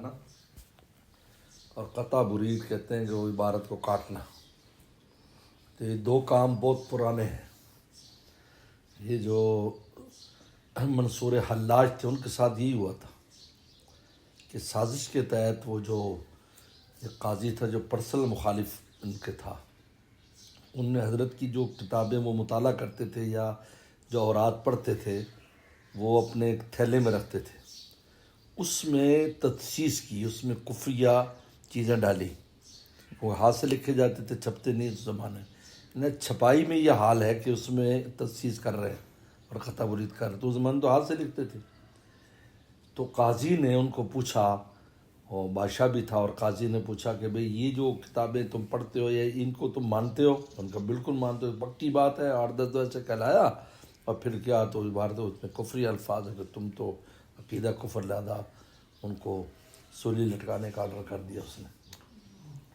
کرنا اور قطع برید کہتے ہیں کہ وہ عبارت کو کاٹنا. تو یہ دو کام بہت پرانے ہیں. یہ جو منصور حلاج تھے ان کے ساتھ یہی ہوا تھا کہ سازش کے تحت وہ جو ایک قاضی تھا جو پرسنل مخالف ان کے تھا، ان نے حضرت کی جو کتابیں وہ مطالعہ کرتے تھے یا جو اوراد پڑھتے تھے وہ اپنے ایک تھیلے میں رکھتے تھے. اس میں تدسیس کی، اس میں کفریہ چیزیں ڈالی. وہ ہاتھ سے لکھے جاتے تھے، چھپتے نہیں اس زمانے میں. چھپائی میں یہ حال ہے کہ اس میں تدسیس کر رہے ہیں اور خطا برید کر رہے ہیں. تو اس زمانے تو ہاتھ سے لکھتے تھے. تو قاضی نے ان کو پوچھا، اور بادشاہ بھی تھا، اور قاضی نے پوچھا کہ بھئی یہ جو کتابیں تم پڑھتے ہو یا ان کو تم مانتے ہو؟ ان کا بالکل مانتے ہو، پکی بات ہے. 8-10 ویسے کہلایا اور پھر کیا تو عبارت اس میں کفری الفاظ ہے کہ تم تو عقیدہ کفر لہذا ان کو سولی لٹکانے کا آرڈر کر دیا اس نے.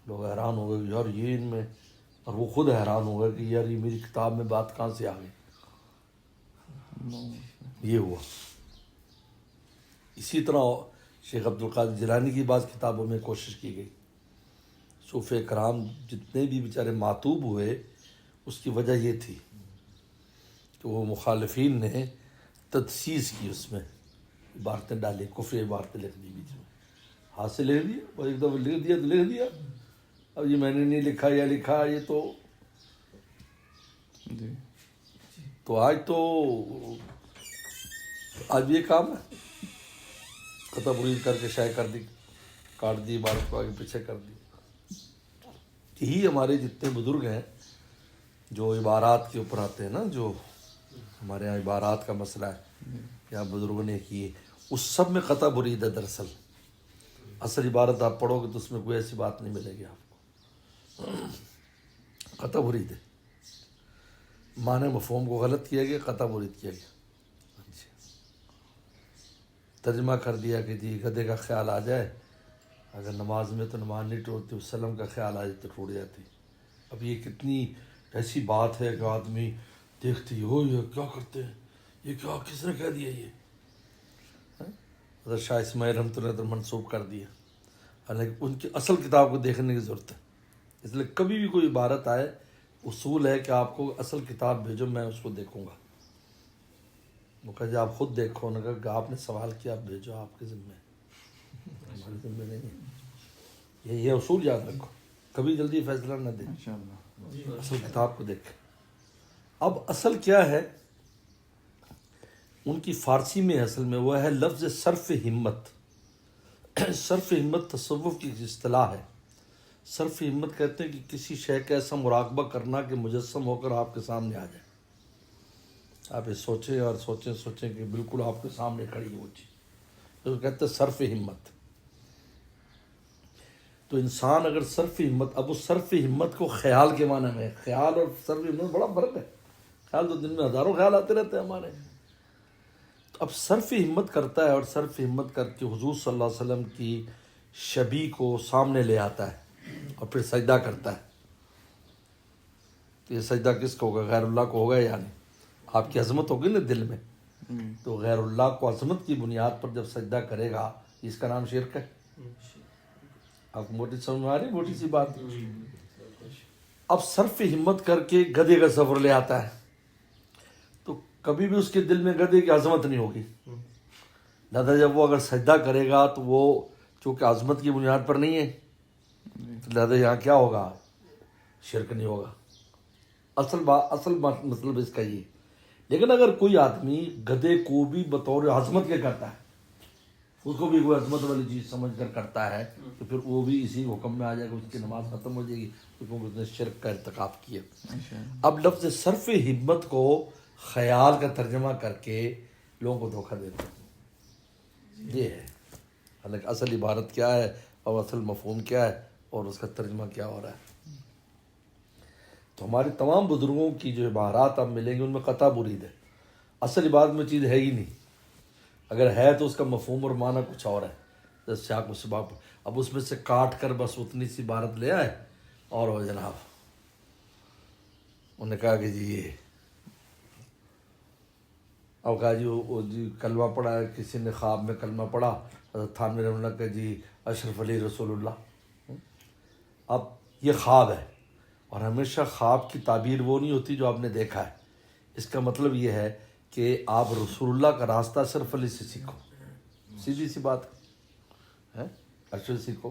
لوگ حیران ہو گئے یار یہ ان میں، اور وہ خود حیران ہو گئے کہ یار یہ میری کتاب میں بات کہاں سے آ گئی. یہ ہوا. اسی طرح شیخ عبدالقادر جیلانی کی بعض کتابوں میں کوشش کی گئی. صوفیہ کرام جتنے بھی بیچارے معتوب ہوئے اس کی وجہ یہ تھی کہ وہ مخالفین نے تدسیس کی، اس میں عبارتیں ڈالی، کفری عبارتیں لکھ دی بیچ میں. ہاتھ سے لکھ دیا اور ایک دفعہ لکھ دیا تو لکھ دیا. اب یہ میں نے نہیں لکھا یا لکھا یہ تو آج یہ کام ہے. قطع برید کر کے شائع کر دی، کاٹ دی، عبارت کو آگے پیچھے کر دی. یہی ہمارے جتنے بزرگ ہیں جو عبارات کے اوپر آتے ہیں نا، جو ہمارے یہاں عبارات کا مسئلہ ہے یا بزرگوں نے کی، اس سب میں قطع برید ہے. دراصل اصل عبارت آپ پڑھو گے تو اس میں کوئی ایسی بات نہیں ملے گی آپ کو. قطع برید ہے، معنی مفہوم کو غلط کیا گیا، قطع برید کیا گیا. ترجمہ کر دیا کہ جی گدھے کا خیال آ جائے اگر نماز میں تو نماز نہیں ٹوٹتی، وسلم کا خیال آ جائے تو ٹوٹ جاتی. اب یہ کتنی ایسی بات ہے کہ آدمی دیکھتی ہو یہ کیا کرتے ہیں، یہ کیا کس نے کہہ دیا یہ. حضرت شاہ اسماعیل رحمۃ اللہ علیہ منسوب کر دیا، حالانکہ ان کی اصل کتاب کو دیکھنے کی ضرورت ہے. اس لیے کبھی بھی کوئی عبارت آئے اصول ہے کہ آپ کو اصل کتاب بھیجو، میں اس کو دیکھوں گا. وہ کہا جی آپ خود دیکھو. نے کہا کہ آپ نے سوال کیا، آپ بھیجو، آپ کے ذمہ ہے، ہمارے ذمہ نہیں ہے. یہ اصول یاد رکھو، کبھی جلدی فیصلہ نہ دیں، اصل کتاب کو دیکھیں. اب اصل کیا ہے ان کی فارسی میں، اصل میں وہ ہے لفظ صرف ہمت. صرف ہمت تصوف کی اصطلاح ہے. صرف ہمت کہتے ہیں کہ کسی شے کا ایسا مراقبہ کرنا کہ مجسم ہو کر آپ کے سامنے آ جائے. آپ یہ سوچیں اور سوچیں کہ بالکل آپ کے سامنے کھڑی ہو چیز، تو کہتے ہیں صرف ہمت. تو انسان اگر صرف ہمت، اب اس صرف ہمت کو خیال کے معنی میں، خیال اور صرف ہمت بڑا فرق ہے. خیال تو دن میں ہزاروں خیال آتے رہتے ہیں ہمارے. اب صرف ہمت کرتا ہے اور صرف ہمت کر کے حضور صلی اللہ علیہ وسلم کی شبیہ کو سامنے لے آتا ہے اور پھر سجدہ کرتا ہے. تو یہ سجدہ کس کو ہوگا؟ غیر اللہ کو ہوگا. یعنی آپ کی عظمت ہوگی نا دل میں، تو غیر اللہ کو عظمت کی بنیاد پر جب سجدہ کرے گا، اس کا نام شرک ہے. آپ کو موٹی سمجھ میں آ رہی، موٹی سی بات. اب صرف ہمت کر کے گدھے کا سفر لے آتا ہے تو کبھی بھی اس کے دل میں گدھے کی عظمت نہیں ہوگی. لہذا جب وہ اگر سجدہ کرے گا تو وہ چونکہ عظمت کی بنیاد پر نہیں ہے، لہذا یہاں کیا ہوگا؟ شرک نہیں ہوگا. اصل مطلب اس کا یہ. لیکن اگر کوئی آدمی گدھے کو بھی بطور عظمت کے کرتا ہے، اس کو بھی کوئی عظمت والی چیز سمجھ کر کرتا ہے، تو پھر وہ بھی اسی حکم میں آ جائے گا، اس کی نماز ختم ہو جائے گی کیونکہ اس نے شرک کا ارتکاب کیا. اب لفظ صرف ہمت کو خیال کا ترجمہ کر کے لوگوں کو دھوکہ دیتے ہیں، یہ ہے. حالانکہ اصل عبارت کیا ہے اور اصل مفہوم کیا ہے اور اس کا ترجمہ کیا ہو رہا ہے. تو ہمارے تمام بزرگوں کی جو عبارات آپ ملیں گے ان میں قطع برید ہے. اصل عبارت میں چیز ہے ہی نہیں، اگر ہے تو اس کا مفہوم اور معنی کچھ اور ہے. جیسے شاق مصباح، اب اس میں سے کاٹ کر بس اتنی سی عبارت لے آئے اور وہ جناب انہوں نے کہا کہ جی یہ، اب کہا جی وہ جی کلمہ پڑھا ہے، کسی نے خواب میں کلمہ پڑھا حضرت تھانوی رحمۃ اللہ کہ جی اشرف علی رسول اللہ. اب یہ خواب ہے، اور ہمیشہ خواب کی تعبیر وہ نہیں ہوتی جو آپ نے دیکھا ہے. اس کا مطلب یہ ہے کہ آپ رسول اللہ کا راستہ اشرف علی سے سیکھو، سیدھی سی بات ہے، اشرف سے سیکھو.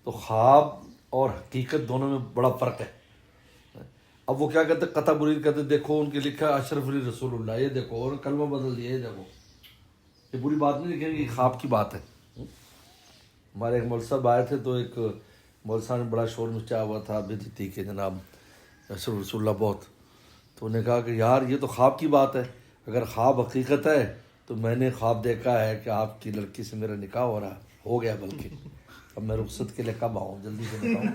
تو خواب اور حقیقت دونوں میں بڑا فرق ہے. اب وہ کیا کہتے ہیں، قطع برید کہتے ہیں دیکھو ان کے لکھا ہے اشرف علی رسول اللہ، یہ دیکھو، اور کلمہ بدل دیا، یہ دیکھو. یہ بری بات نہیں لکھیں گے، یہ خواب کی بات ہے. ہمارے ایک مول صاحب آئے تھے تو ایک مول صاحب نے بڑا شور مچایا ہوا تھا بدعتی کہ جناب اشرف رسول اللہ بہت. تو انہوں نے کہا کہ یار یہ تو خواب کی بات ہے، اگر خواب حقیقت ہے تو میں نے خواب دیکھا ہے کہ آپ کی لڑکی سے میرا نکاح ہو رہا ہے، ہو گیا بلکہ. اب میں رخصت کے لیے کب آؤں، جلدی سے بتاؤں.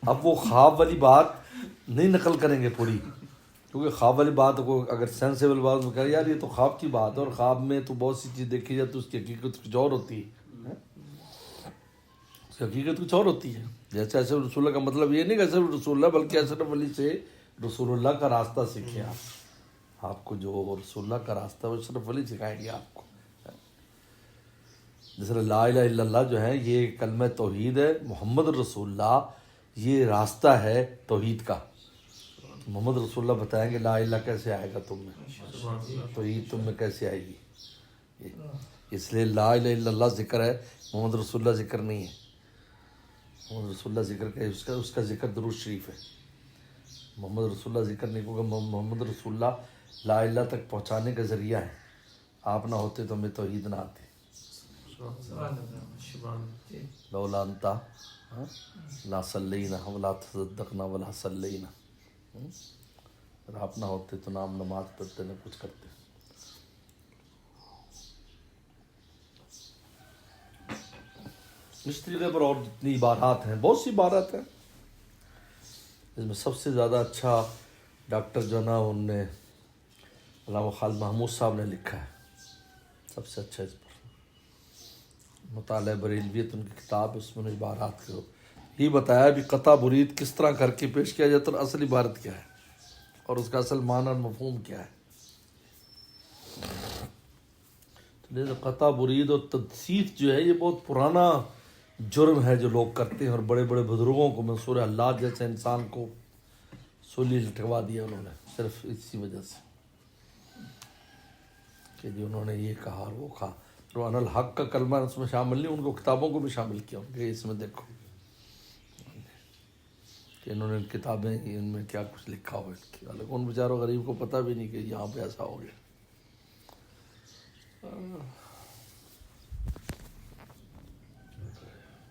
اب وہ خواب والی بات نہیں نقل کریں گے پوری، کیونکہ خواب والی بات کو اگر سینسیبل بات میں کہے یار یہ تو خواب کی بات ہے، اور خواب میں تو بہت سی چیز دیکھی جائے تو اس کی حقیقت کچھ اور ہوتی ہے. اس کی حقیقت کچھ اور ہوتی ہے. جیسے اشرف رسول اللہ کا مطلب یہ نہیں کہ اشرف رسول اللہ، بلکہ اشرف علی سے رسول اللہ کا راستہ سیکھیں. آپ کو جو رسول اللہ کا راستہ وہ اشرف علی سکھائیں گے آپ کو. جیسے لا الہ الا اللہ جو ہے یہ کلمہ توحید ہے، محمد رسول اللہ یہ راستہ ہے توحید کا. محمد رسول اللہ بتائیں گے لا الہ کیسے آئے گا تم میں، توحید تم میں کیسے آئے گی. اس لیے لا الہ الا اللہ ذکر ہے، محمد رسول اللہ ذکر نہیں ہے. محمد رسول اللہ ذکر کہ اس کا ذکر درود شریف ہے. محمد رسول اللہ ذکر نہیں، کیونکہ محمد رسول اللہ لا الہ تک پہنچانے کا ذریعہ ہے. آپ نہ ہوتے تو ہمیں توحید نہ آتی. لولا انت لا صلینا ولا تصدقنا ولا صلینا. اگر آپ نہ ہوتے تو نہ ہم نماز پڑھتے نہ کچھ کرتے. اس طریقے پر اور جتنی عبارات ہیں، بہت سی عبارات ہیں. اس میں سب سے زیادہ اچھا ڈاکٹر جو نا ان نے علامہ خالد محمود صاحب نے لکھا ہے، سب سے اچھا اس پر مطالعہ بریلویت ان کی کتاب. اس میں عبارات کو یہ بتایا بھی قطع برید کس طرح کر کے پیش کیا جاتا ہے، اور اصل عبارت کیا ہے، اور اس کا اصل معنی اور مفہوم کیا ہے. قطع برید اور تدسیس جو ہے یہ بہت پرانا جرم ہے جو لوگ کرتے ہیں، اور بڑے بڑے بزرگوں کو منصور اللہ جیسے انسان کو سولی لٹکوا دیا انہوں نے صرف اسی وجہ سے کہ جی انہوں نے یہ کہا اور وہ کہا. تو ان الحق کا کلمہ اس میں شامل نہیں، ان کو کتابوں کو بھی شامل کیا ان کے. اس میں دیکھو کہ انہوں نے کتابیں ان میں کیا کچھ لکھا ہو ان کی، ان بیچاروں غریب کو پتہ بھی نہیں کہ یہاں پہ ایسا ہو گیا.